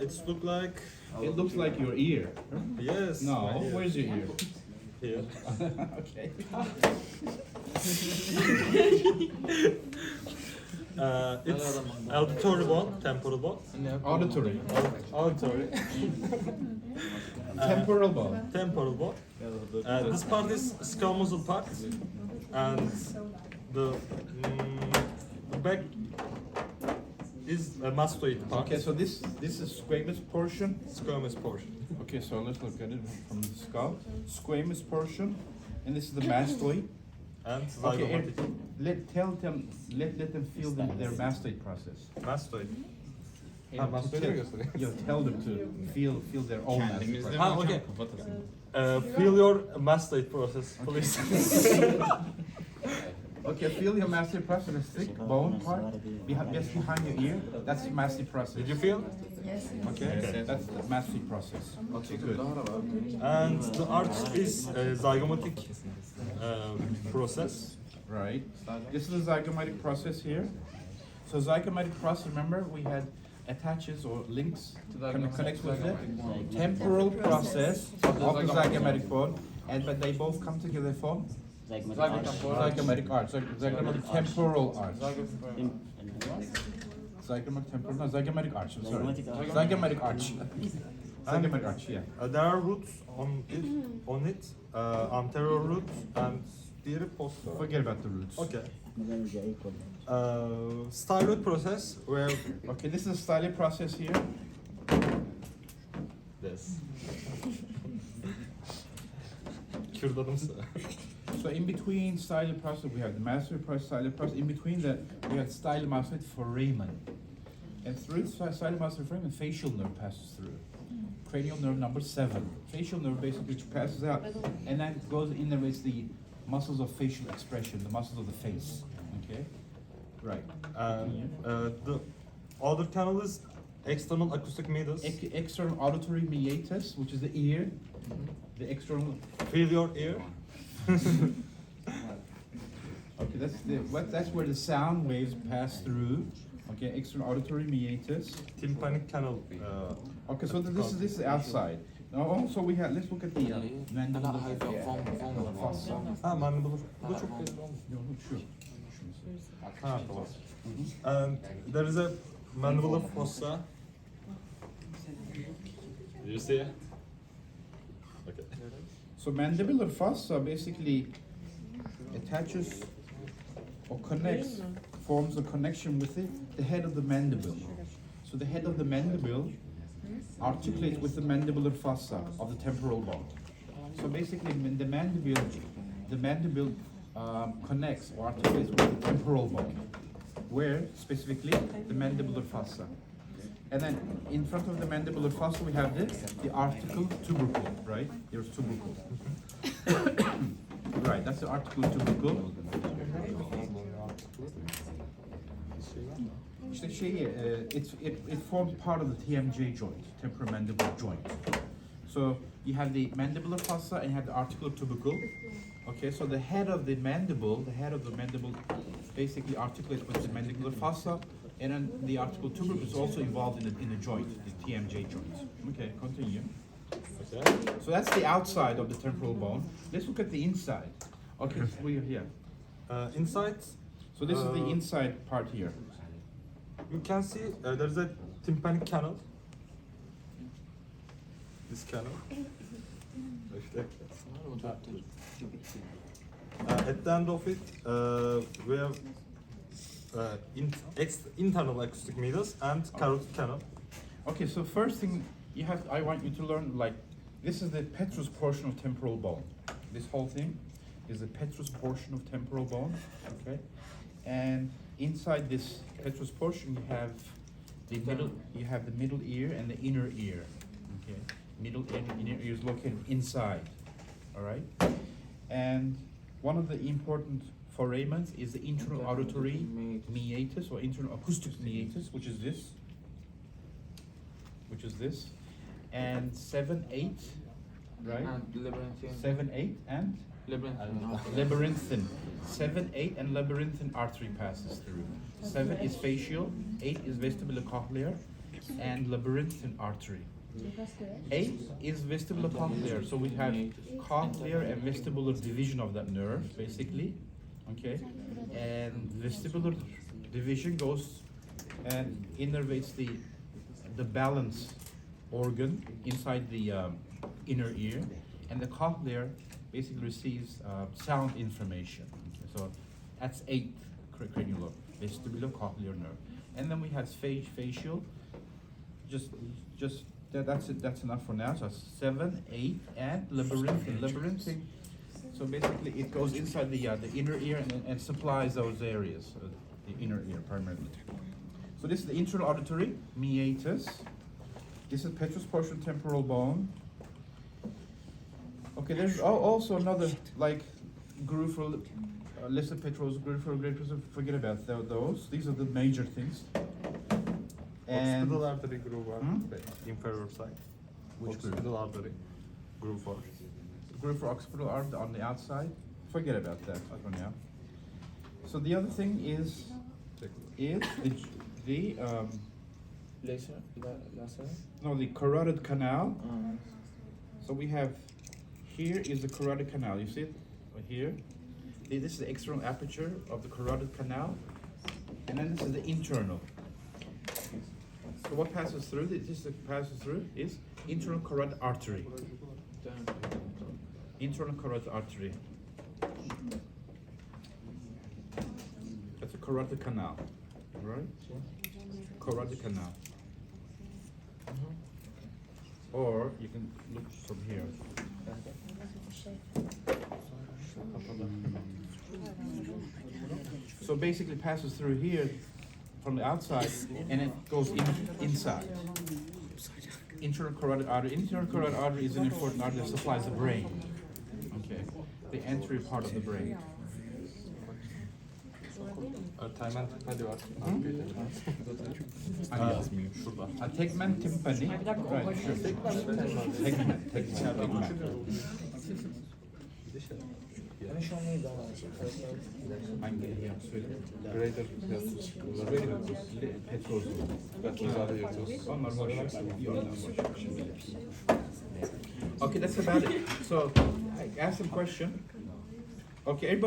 It's look like It looks like your ear. yes. No, my ear. where's your ear? Here. Okay. It's auditory bone, temporal bone. Auditory. Auditory. Temporal bone. Temporal bone. This part is skull muscle part, and the back is a mastoid part. Okay, so this is squamous portion. Squamous portion. Okay, so let's look at it from the skull. Squamous portion, and this is the mastoid. And Okay, zygomatic. let them feel their mastoid process. Mastoid. Ha, mastoid'i mi gösteriyor? Tell them to feel their own mastoid process. Ha, okay. Feel your mastoid process, please. Okay, feel your mastoid process, the thick bone part just behind your ear. That's the mastoid process. Did you feel? Okay, that's the mastoid process. Okay, good. And the arch is zygomatic process. Right. This is the zygomatic process here. So zygomatic process, remember, we had attaches or links connects with the temporal process of the zygomatic bone, but they both come together and form zygomatic arch, zygomatic temporal arch. Zygomatic temporal, no, zygomatic arch, I'm sorry. Zygomatic arch. Zygomatic arch, yeah. There are roots on it, anterior root and diğeri posterior. Forget about the roots. Okay. Styloid process where Okay, this is a styloid process here. this. Kürdadım size. So in between styloid process, we have the mastoid process, styloid process. In between that, we have styloid mastoid foramen. And through styloid mastoid foramen, facial nerve passes through. Cranial nerve number 7. Facial nerve basically passes out, and then goes innervates the muscles of facial expression, the muscles of the face. Okay? Right. The other canal is external acoustic meatus. External auditory meatus, which is the ear. The external. Feel your ear. Okay, that's where the sound waves pass through. Okay, external auditory meatus. Tympanic canal. Okay, so this is outside. Now also we have, let's look at the mandibular fossa. Ha, mandibular. Bu da çok belli olmuyor. No, look, sure. Ha, tamam. And there is a mandibular fossa. Do you see it? Okay. So mandibular fossa basically attaches or connects, forms a connection with the head of the mandible. So the head of the mandible articulates with the mandibular fossa of the temporal bone. So basically, the mandible connects or articulates with the temporal bone, where specifically the mandibular fossa. And then in front of the mandibular fossa we have the article tubercle, right? There's tubercle. Right, that's the article tubercle. İşte it forms part of the TMJ joint, temporomandibular joint. So you have the mandibular fossa and you have the articular tubercle. Okay, so the head of the mandible basically articulates with the mandibular fossa, and then the articular tubercle is also involved in the joint, the TMJ joint. Okay, continue. Okay. So that's the outside of the temporal bone. Let's look at the inside. Okay, we are here. Inside, So this is the inside part here. you can see there is a tympanic canal. This canal. İşte. At the end of it, we have internal acoustic meatus and carotid canal. Okay, so first thing I want you to learn, like, this is the petrous portion of temporal bone. This whole thing is the petrous portion of temporal bone, okay? And inside this petrous portion you have the middle ear and the inner ear, okay? Middle and inner ear is located inside, all right? And one of the important foramens is the internal auditory meatus or internal acoustic meatus, which is this, and 7, 8, right? 7, 8, and labyrinthine. 7, 8, and labyrinthine artery passes through. 7 is facial, 8 is vestibulocochlear, and labyrinthine artery. 8 is vestibulocochlear, so we have cochlear and vestibular division of that nerve, basically. Okay, and vestibular division goes and innervates the balance organ inside the inner ear, and the cochlear basically receives sound information. Okay, so that's 8th cranial lobe, vestibulocochlear nerve. And then we have facial. That's it. That's enough for now. So 7, 8, and labyrinthine. So basically, it goes inside the inner ear and supplies those areas, the inner ear primarily. So this is the internal auditory meatus. This is petrous portion temporal bone. Okay, there's also another like groove for listed petrous, groove for forget about those. These are the major things. And Occipital artery groove var. Inferior side. Which groove? Occipital artery groove var. Groove for occipital artery on the outside. Forget about that for now. So the other thing is the the carotid canal. So we have here is the carotid canal. You see it right here. This is the external aperture of the carotid canal, and then this is the internal. So what passes through? Is internal carotid artery. Internal carotid artery. That's a carotid canal, right? Carotid canal. Or you can look from here. So basically passes through here from the outside and it goes inside. Internal carotid artery. Internal carotid artery is an important artery that supplies the brain. Okay, the anterior part of the brain. Timen hadi var. Yazmıyor şurada. Tegmen tympani. Right, sure. Tegmen. Hangi ya söyle. Greater Petrozol. Onlar boş. Onlar boş. Okay, that's about it. So I asked some question. Okay, everybody.